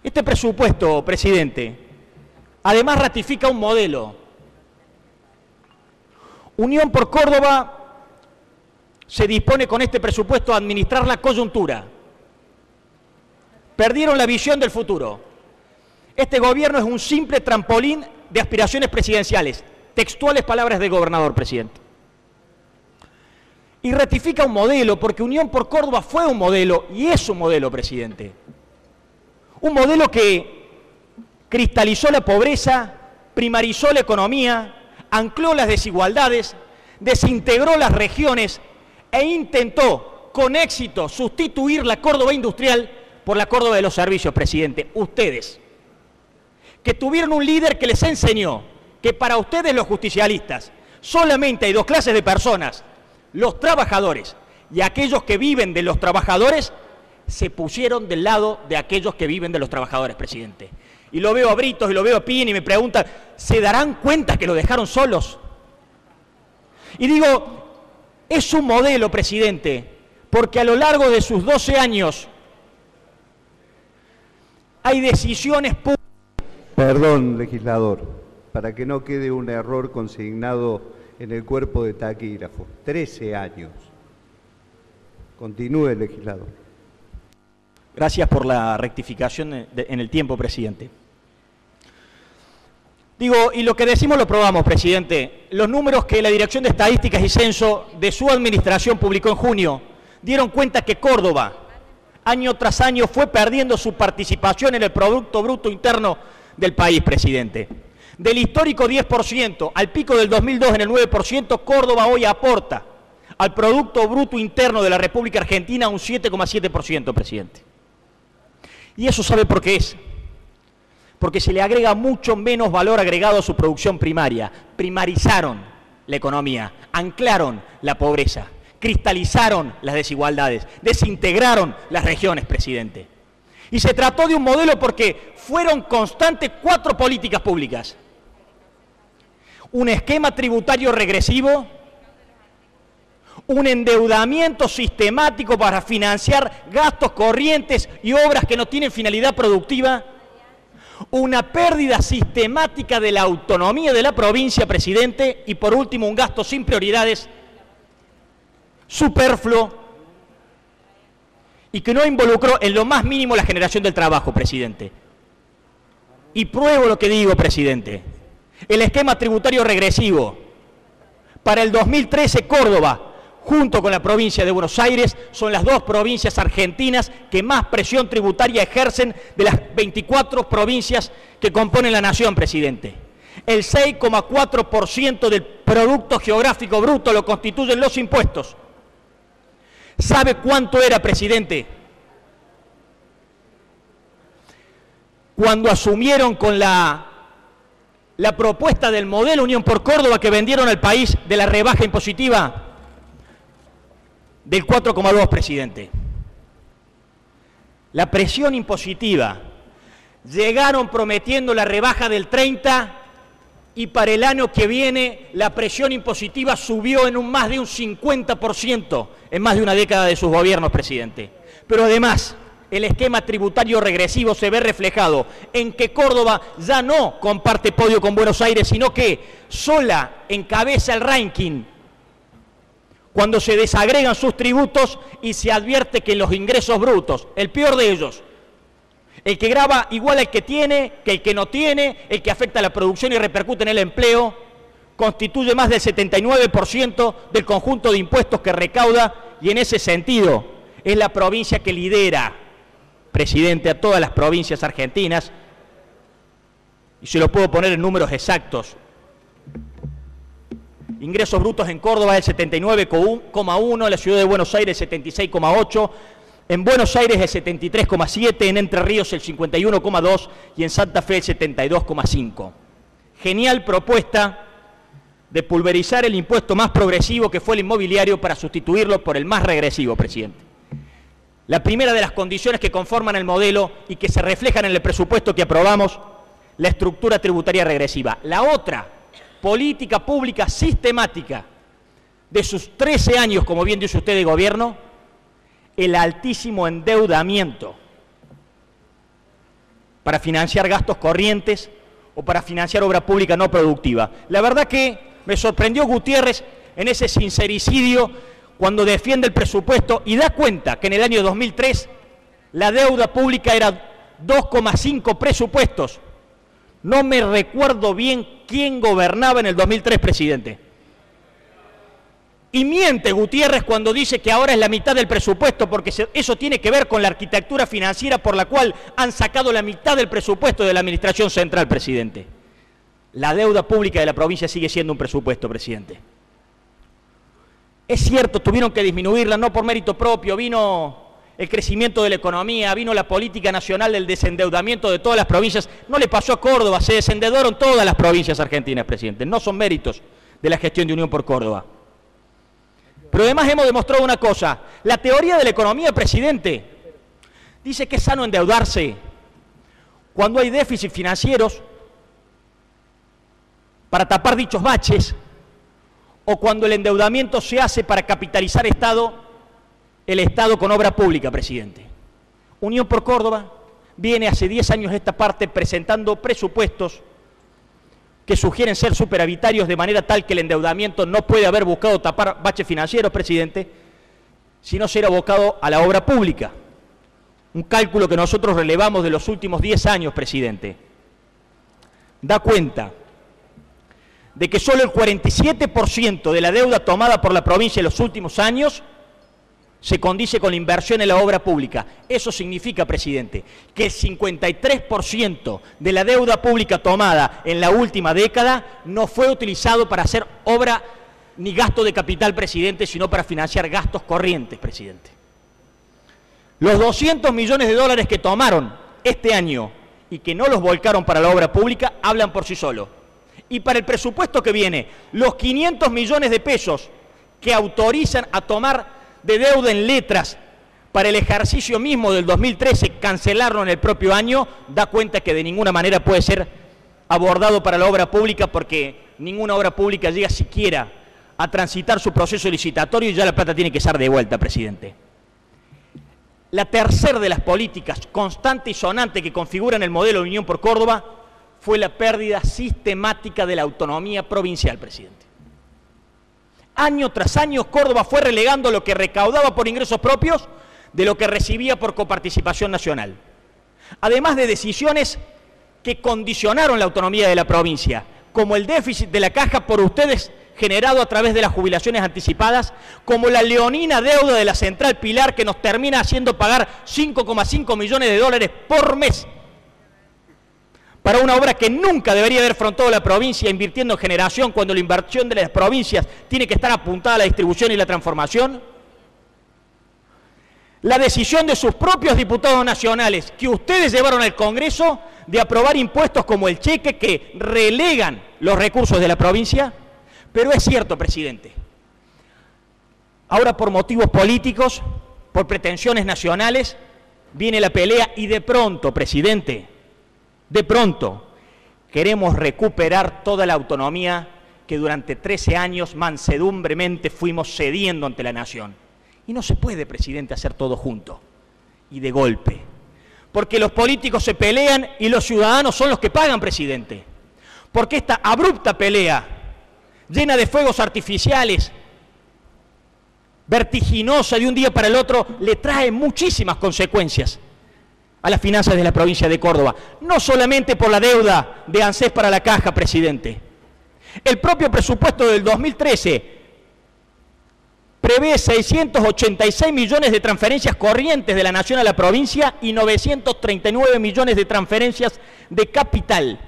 Este presupuesto, presidente, además ratifica un modelo. Unión por Córdoba se dispone con este presupuesto a administrar la coyuntura. Perdieron la visión del futuro. Este gobierno es un simple trampolín de aspiraciones presidenciales. Textuales palabras del gobernador, presidente. Y ratifica un modelo, porque Unión por Córdoba fue un modelo, y es un modelo, presidente. Un modelo que cristalizó la pobreza, primarizó la economía, ancló las desigualdades, desintegró las regiones e intentó, con éxito, sustituir la Córdoba industrial por la Córdoba de los servicios, presidente. Ustedes, que tuvieron un líder que les enseñó que para ustedes los justicialistas solamente hay dos clases de personas, los trabajadores y aquellos que viven de los trabajadores, se pusieron del lado de aquellos que viven de los trabajadores, presidente. Y lo veo a Britos y lo veo a Pini y me preguntan, ¿se darán cuenta que lo dejaron solos? Y digo, es un modelo, presidente, porque a lo largo de sus 12 años hay decisiones públicas. Perdón, legislador, para que no quede un error consignado en el cuerpo de taquígrafo. 13 años. Continúe, legislador. Gracias por la rectificación en el tiempo, presidente. Digo, y lo que decimos lo probamos, presidente. Los números que la Dirección de Estadísticas y Censo de su administración publicó en junio dieron cuenta que Córdoba, año tras año, fue perdiendo su participación en el Producto Bruto Interno del país, presidente. Del histórico 10% al pico del 2002 en el 9%, Córdoba hoy aporta al Producto Bruto Interno de la República Argentina un 7,7%, presidente. ¿Y eso sabe por qué es? Porque se le agrega mucho menos valor agregado a su producción primaria. Primarizaron la economía, anclaron la pobreza, cristalizaron las desigualdades, desintegraron las regiones, presidente. Y se trató de un modelo porque fueron constantes 4 políticas públicas. Un esquema tributario regresivo, un endeudamiento sistemático para financiar gastos corrientes y obras que no tienen finalidad productiva, una pérdida sistemática de la autonomía de la provincia, presidente, y por último un gasto sin prioridades, superfluo, y que no involucró en lo más mínimo la generación del trabajo, presidente. Y pruebo lo que digo, presidente. El esquema tributario regresivo. Para el 2013, Córdoba, junto con la provincia de Buenos Aires, son las 2 provincias argentinas que más presión tributaria ejercen de las 24 provincias que componen la nación, presidente. El 6,4% del Producto Geográfico Bruto lo constituyen los impuestos. ¿Sabe cuánto era, presidente? Cuando asumieron con la propuesta del modelo Unión por Córdoba que vendieron al país de la rebaja impositiva del 4,2%, presidente. La presión impositiva. Llegaron prometiendo la rebaja del 30% y para el año que viene la presión impositiva subió en más de un 50% en más de una década de sus gobiernos, presidente. Pero además, el esquema tributario regresivo se ve reflejado en que Córdoba ya no comparte podio con Buenos Aires, sino que sola encabeza el ranking cuando se desagregan sus tributos y se advierte que los ingresos brutos, el peor de ellos, el que grava igual al que tiene, que el que no tiene, el que afecta a la producción y repercute en el empleo, constituye más del 79% del conjunto de impuestos que recauda y en ese sentido es la provincia que lidera, presidente, a todas las provincias argentinas, y se lo puedo poner en números exactos. Ingresos brutos en Córdoba el 79,1, en la ciudad de Buenos Aires el 76,8, en Buenos Aires el 73,7, en Entre Ríos el 51,2 y en Santa Fe el 72,5. Genial propuesta de pulverizar el impuesto más progresivo que fue el inmobiliario para sustituirlo por el más regresivo, presidente. La primera de las condiciones que conforman el modelo y que se reflejan en el presupuesto que aprobamos, la estructura tributaria regresiva. La otra, política pública sistemática de sus 13 años, como bien dice usted, de gobierno, el altísimo endeudamiento. para financiar gastos corrientes o para financiar obra pública no productiva. La verdad que me sorprendió Gutiérrez en ese sincericidio cuando defiende el presupuesto y da cuenta que en el año 2003 la deuda pública era 2,5 presupuestos. No me recuerdo bien quién gobernaba en el 2003, presidente. Y miente Gutiérrez cuando dice que ahora es la mitad del presupuesto, porque eso tiene que ver con la arquitectura financiera por la cual han sacado la mitad del presupuesto de la Administración Central, presidente. La deuda pública de la provincia sigue siendo un presupuesto, presidente. Es cierto, tuvieron que disminuirla, no por mérito propio, vino el crecimiento de la economía, vino la política nacional del desendeudamiento de todas las provincias. No le pasó a Córdoba, se desendeudaron todas las provincias argentinas, presidente. No son méritos de la gestión de Unión por Córdoba. Pero además hemos demostrado una cosa, la teoría de la economía, presidente, dice que es sano endeudarse cuando hay déficits financieros para tapar dichos baches o cuando el endeudamiento se hace para capitalizar el Estado con obra pública, presidente. Unión por Córdoba viene hace 10 años esta parte presentando presupuestos que sugieren ser superavitarios de manera tal que el endeudamiento no puede haber buscado tapar baches financieros, presidente, sino ser abocado a la obra pública. Un cálculo que nosotros relevamos de los últimos 10 años, presidente, da cuenta de que solo el 47% de la deuda tomada por la provincia en los últimos años se condice con la inversión en la obra pública. Eso significa, presidente, que el 53% de la deuda pública tomada en la última década no fue utilizado para hacer obra ni gasto de capital, presidente, sino para financiar gastos corrientes, presidente. Los 200 millones de dólares que tomaron este año y que no los volcaron para la obra pública hablan por sí solos. Y para el presupuesto que viene, los 500 millones de pesos que autorizan a tomar de deuda en letras para el ejercicio mismo del 2013, cancelarlo en el propio año, da cuenta que de ninguna manera puede ser abordado para la obra pública porque ninguna obra pública llega siquiera a transitar su proceso licitatorio y ya la plata tiene que ser devuelta, presidente. La tercera de las políticas constante y sonante que configuran el modelo de Unión por Córdoba fue la pérdida sistemática de la autonomía provincial, presidente. Año tras año, Córdoba fue relegando lo que recaudaba por ingresos propios de lo que recibía por coparticipación nacional. Además de decisiones que condicionaron la autonomía de la provincia, como el déficit de la caja por ustedes generado a través de las jubilaciones anticipadas, como la leonina deuda de la Central Pilar que nos termina haciendo pagar 5,5 millones de dólares por mes para una obra que nunca debería haber afrontado la provincia invirtiendo en generación cuando la inversión de las provincias tiene que estar apuntada a la distribución y la transformación. La decisión de sus propios diputados nacionales que ustedes llevaron al Congreso de aprobar impuestos como el cheque que relegan los recursos de la provincia. Pero es cierto, presidente, ahora por motivos políticos, por pretensiones nacionales, viene la pelea y de pronto, presidente, de pronto, queremos recuperar toda la autonomía que durante 13 años mansedumbremente fuimos cediendo ante la nación. Y no se puede, presidente, hacer todo junto y de golpe. Porque los políticos se pelean y los ciudadanos son los que pagan, presidente. Porque esta abrupta pelea, llena de fuegos artificiales, vertiginosa de un día para el otro, le trae muchísimas consecuencias a las finanzas de la provincia de Córdoba, no solamente por la deuda de ANSES para la caja, presidente. El propio presupuesto del 2013 prevé 686 millones de transferencias corrientes de la nación a la provincia y 939 millones de transferencias de capital,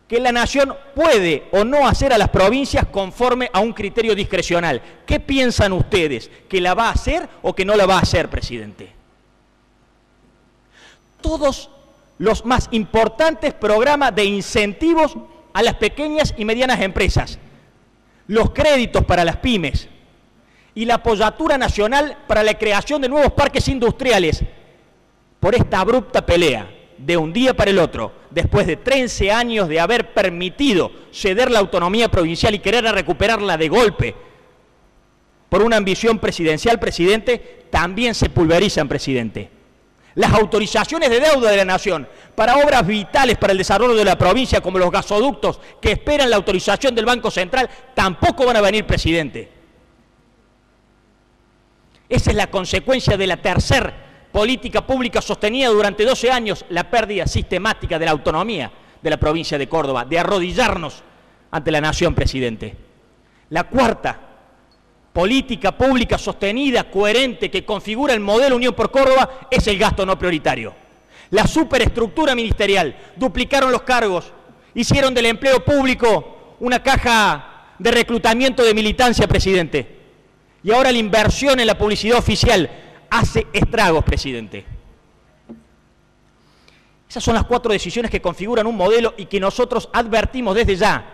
que la nación puede o no hacer a las provincias conforme a un criterio discrecional. ¿Qué piensan ustedes? ¿Que la va a hacer o que no la va a hacer, presidente? Todos los más importantes programas de incentivos a las pequeñas y medianas empresas, los créditos para las pymes y la apoyatura nacional para la creación de nuevos parques industriales, por esta abrupta pelea de un día para el otro, después de 13 años de haber permitido ceder la autonomía provincial y querer recuperarla de golpe por una ambición presidencial, presidente, también se pulverizan, presidente. Las autorizaciones de deuda de la nación para obras vitales para el desarrollo de la provincia, como los gasoductos, que esperan la autorización del Banco Central, tampoco van a venir, presidente. Esa es la consecuencia de la tercera política pública sostenida durante 12 años, la pérdida sistemática de la autonomía de la provincia de Córdoba, de arrodillarnos ante la nación, presidente. La cuarta política pública sostenida, coherente, que configura el modelo Unión por Córdoba, es el gasto no prioritario. La superestructura ministerial, duplicaron los cargos, hicieron del empleo público una caja de reclutamiento de militancia, presidente. Y ahora la inversión en la publicidad oficial hace estragos, presidente. Esas son las 4 decisiones que configuran un modelo y que nosotros advertimos desde ya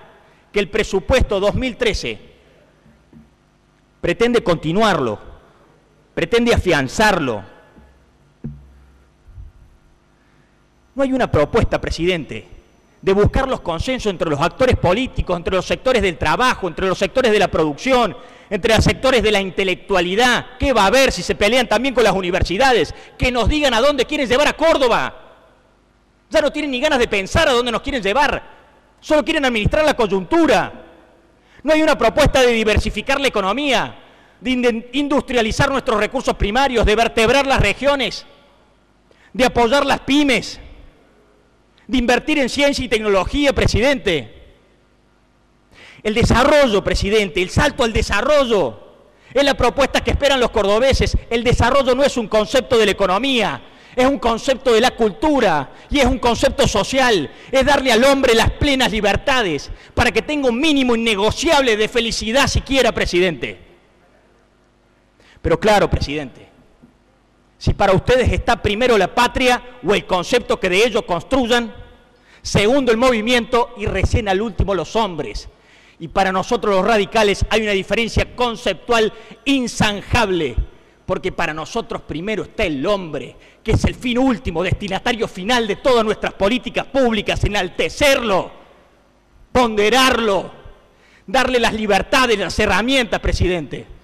que el presupuesto 2013 pretende continuarlo, pretende afianzarlo. No hay una propuesta, presidente, de buscar los consensos entre los actores políticos, entre los sectores del trabajo, entre los sectores de la producción, entre los sectores de la intelectualidad. ¿Qué va a haber si se pelean también con las universidades? Que nos digan a dónde quieren llevar a Córdoba. Ya no tienen ni ganas de pensar a dónde nos quieren llevar. Solo quieren administrar la coyuntura. No hay una propuesta de diversificar la economía, de industrializar nuestros recursos primarios, de vertebrar las regiones, de apoyar las pymes, de invertir en ciencia y tecnología, presidente. El desarrollo, presidente, el salto al desarrollo es la propuesta que esperan los cordobeses. El desarrollo no es un concepto de la economía, es un concepto de la cultura y es un concepto social. Es darle al hombre las plenas libertades para que tenga un mínimo innegociable de felicidad siquiera, presidente. Pero claro, presidente, si para ustedes está primero la patria o el concepto que de ello construyan, segundo el movimiento y recién al último los hombres. Y para nosotros los radicales hay una diferencia conceptual inzanjable, porque para nosotros primero está el hombre, que es el fin último, destinatario final de todas nuestras políticas públicas, enaltecerlo, ponderarlo, darle las libertades, las herramientas, presidente.